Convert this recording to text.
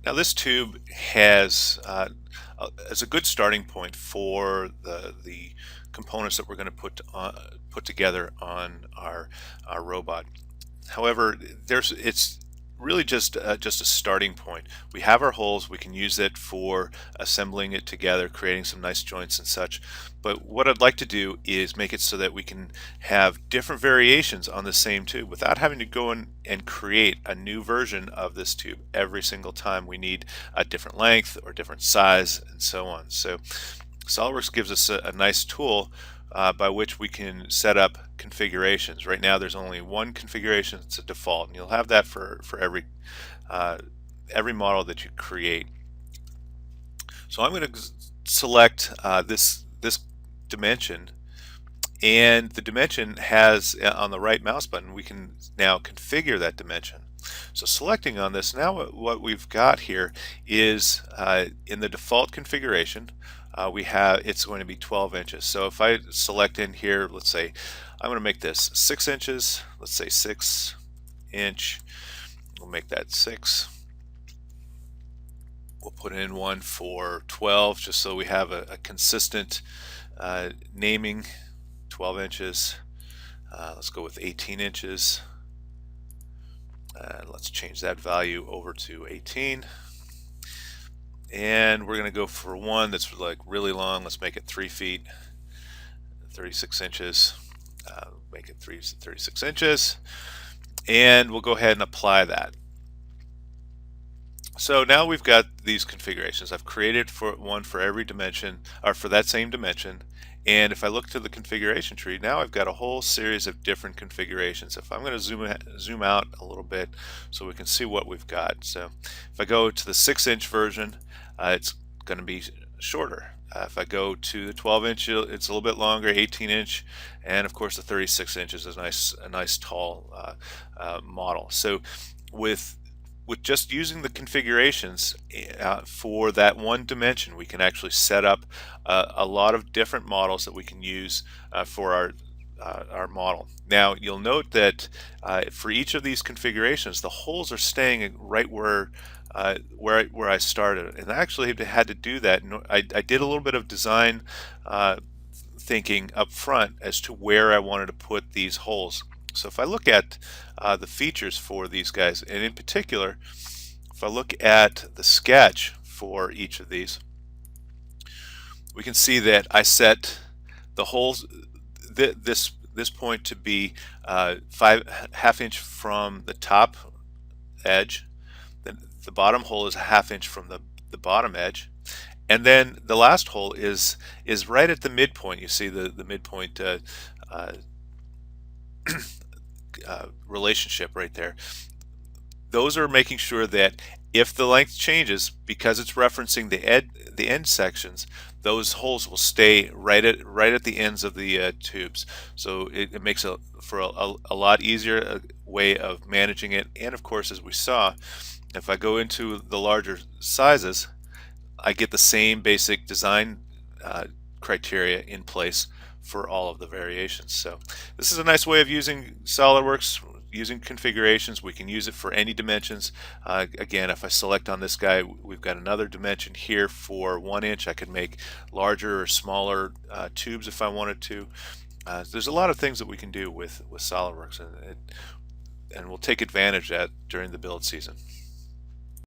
Now this tube has as a good starting point for the components that we're going to put together on our robot. However, it's really just a starting point. We have our holes. We can use it for assembling it together, creating some nice joints and such. But what I'd like to do is make it so that we can have different variations on the same tube without having to go in and create a new version of this tube every single time we need a different length or different size and so on. So SOLIDWORKS gives us a nice tool by which we can set up configurations. Right now there's only one configuration. It's a default, and you'll have that for uh, every model that you create. So I'm going to select this dimension, and the dimension has on the right mouse button we can now configure that dimension. So selecting on this, now what we've got here is in the default configuration we have it's going to be 12 inches. So if I select in here, let's say I'm going to make this 6 inches, let's say 6 inch, we'll make that 6. We'll put in one for 12 just so we have a consistent naming. 12 inches. Let's go with 18 inches. Let's change that value over to 18. And we're going to go for one that's like really long. Let's make it 3 feet, 36 inches. Make it 36 inches. And we'll go ahead and apply that. So now we've got these configurations. I've created one for every dimension, or for that same dimension. And if I look to the configuration tree, now I've got a whole series of different configurations. If I'm going to zoom out a little bit so we can see what we've got. So if I go to the 6-inch version, it's going to be shorter. If I go to the 12-inch, it's a little bit longer, 18-inch, and of course the 36 inch is a nice tall model. So with just using the configurations for that one dimension, we can actually set up a lot of different models that we can use for our model. Now you'll note that for each of these configurations, the holes are staying right where I started, and I actually had to do that. I did a little bit of design thinking up front as to where I wanted to put these holes. So if I look at the features for these guys, and in particular, if I look at the sketch for each of these, we can see that I set the holes, this point to be 5.5 inch from the top edge. Then the bottom hole is a 1/2 inch from the bottom edge. And then the last hole is right at the midpoint. You see the midpoint relationship right there. Those are making sure that if the length changes, because it's referencing the end sections, those holes will stay right at the ends of the tubes. So it makes for a lot easier way of managing it. And of course, as we saw, if I go into the larger sizes, I get the same basic design criteria in place for all of the variations. So this is a nice way of using SOLIDWORKS, using configurations. We can use it for any dimensions. Again, if I select on this guy, we've got another dimension here for 1 inch. I could make larger or smaller tubes if I wanted to. There's a lot of things that we can do with SOLIDWORKS, and we'll take advantage of that during the build season.